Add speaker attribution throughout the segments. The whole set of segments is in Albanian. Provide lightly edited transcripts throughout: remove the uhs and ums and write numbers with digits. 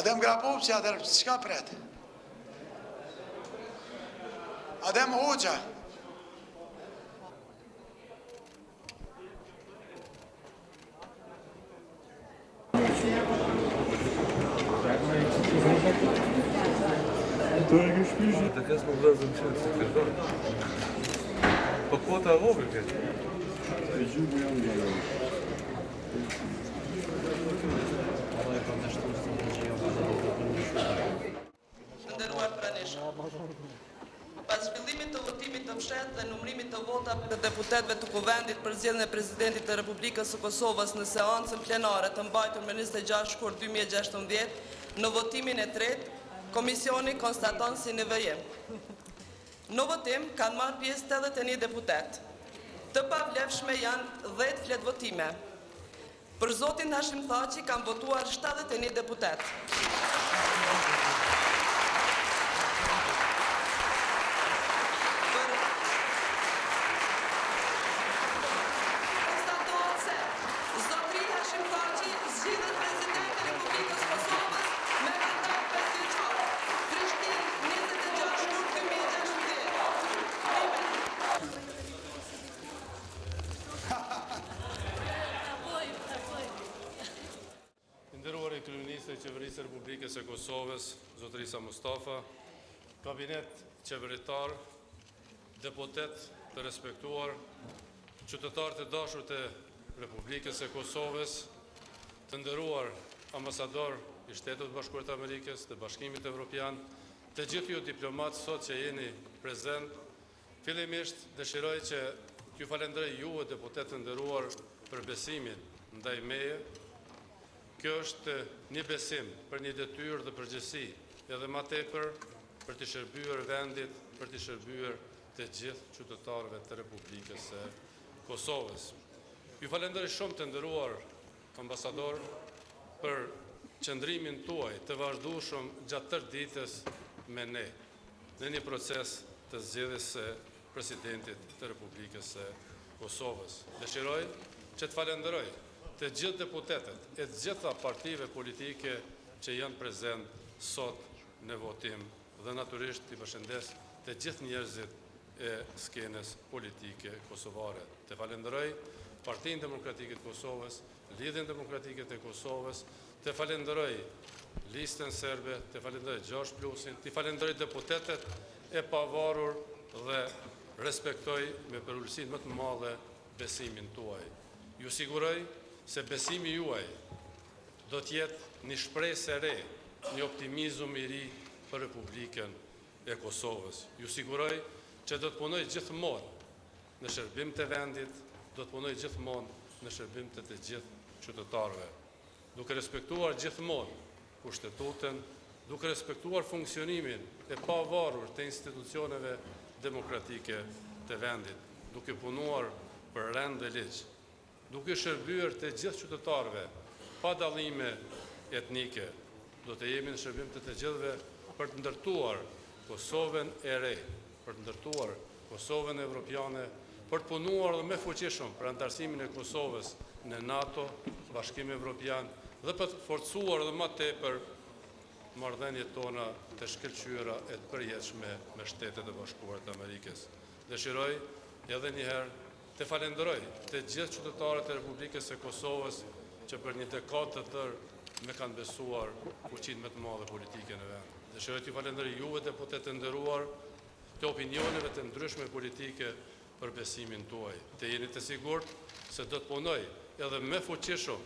Speaker 1: Adem Grapovci, atër, qka pret? Adem Hoxha.
Speaker 2: To e kësh pyshit.
Speaker 3: Të kesë më vëzën qëtë se kërdoj. Po kota vogë këtë.
Speaker 2: E gjyku janë gjallë.
Speaker 4: Nderuar pranishë. Pas zhvillimit të votimit të fshehtë dhe numërimit të votave të deputetëve të Kuvendit për zgjedhjen e Presidentit të Republikës së Kosovës në seancën plenare të mbajtur me 26 shkurt 2016, në votimin e tretë, Komisioni konstaton si në vëjim. Në votim kanë marrë pjesë 81 deputet. Të pavlefshme janë 10 fletvotime. Për zotin Hashim Thaçi kanë votuar 71 deputet. Konstatohet se zotri Hashim Thaçi zgjidhet president e Republikës Kosovës me mandat 5 vjeçor. Prishtinë 26 shkurt 2016.
Speaker 3: Nderuar i kryeministri i Qeverisë së Republikës së Kosovës, zotërisja Mustafa, kabinet qeveritar, deputet të respektuar, qytetarë të dashur të Republikës së Kosovës, të nderuar ambasador i Shtetit Bashkuar të Amerikës, të Bashkimit Evropian, të gjithë ju diplomatë sot që jeni prezent, fillimisht dëshiroj që t'ju falenderoj ju e deputet të nderuar për besimin ndaj meje. Kjo është një besim për një detyrë dhe përgjegjësi, edhe më tepër për të shërbyer vendit, për të shërbyer të gjithë qytetarëve të Republikës së Kosovës. Ju falenderoj shumë të nderuar ambasador për qëndrimin tuaj të vazhdueshëm gjatë tërë ditës me ne në një proces të zgjedhjes së presidentit të Republikës së Kosovës. Dëshiroj që të falenderoj të gjithë deputetët e të gjitha partive politike që janë prezent sot në votim dhe naturisht të përshëndes të gjithë njerëzit e skenës politike kosovare. Të falenderoj Partinë Demokratike të Kosovës, Lidhjen Demokratike të Kosovës, të falenderoj Listën Serbe, të falenderoj 6+, të falenderoj deputetet e pavarur dhe respektoj me përullësin më të madhe besimin tuaj. Ju siguroj se besimi juaj do t'jetë një shpresë e re, një optimizëm i ri për Republikën e Kosovës. Ju siguroj që do të punoj gjithmonë në shërbim të vendit, do të punoj gjithmonë në shërbim të të gjithë qytetarëve, duke respektuar gjithmonë kushtetutën, duke respektuar funksionimin e pavarur të institucioneve demokratike të vendit, duke punuar për rend dhe ligj, duke shërbyer të gjithë qytetarëve pa dallime etnike, do të jemi në shërbim të të gjithëve për të ndërtuar Kosovën e re, për të ndërtuar Kosovën evropiane, për të punuar dhe me fuqishëm për antarësimin e Kosovës në NATO, Bashkimi Evropian, dhe për të forcuar dhe më tepër marrëdhëniet tona të shkëlqyera e të përjetshme me Shtetet e Bashkuara të Amerikës. Dëshiroj edhe një herë të falenderoj të gjithë qytetarët e Republikës së Kosovës që për një dekadë të tërë me kanë besuar fuqinë më të madhe politike në vend. Dëshiroj t'ju falenderoj juve deputetë të nderuar të opinioneve të ndryshme politike për besimin tuaj. Të jeni të sigurt se do të punoj edhe me fuqishëm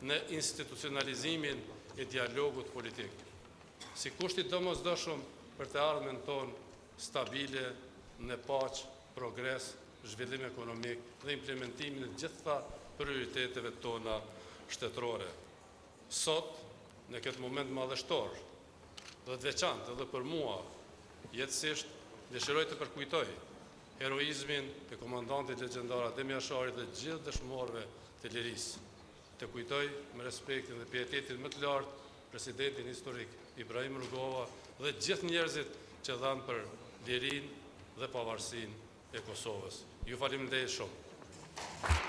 Speaker 3: në institucionalizimin e dialogut politik, si kushti domosdoshëm për të ardhmen tonë stabile në paqë, progres, zhvillim ekonomik dhe implementimin e gjitha prioriteteve tona shtetërore. Sot, në këtë moment madhështor dhe të veçantë edhe për mua, jetësisht dëshiroj të përkujtoj heroizmin e komandantit legjendar Adem Jasharit dhe gjithë dëshmorëve të lirisë. Të kujtoj me respektin dhe pietetin më të lartë presidentin historik Ibrahim Rugova dhe gjithë njerëzit që dhanë për lirinë dhe pavarësinë e Kosovës. Ju faleminderit shumë.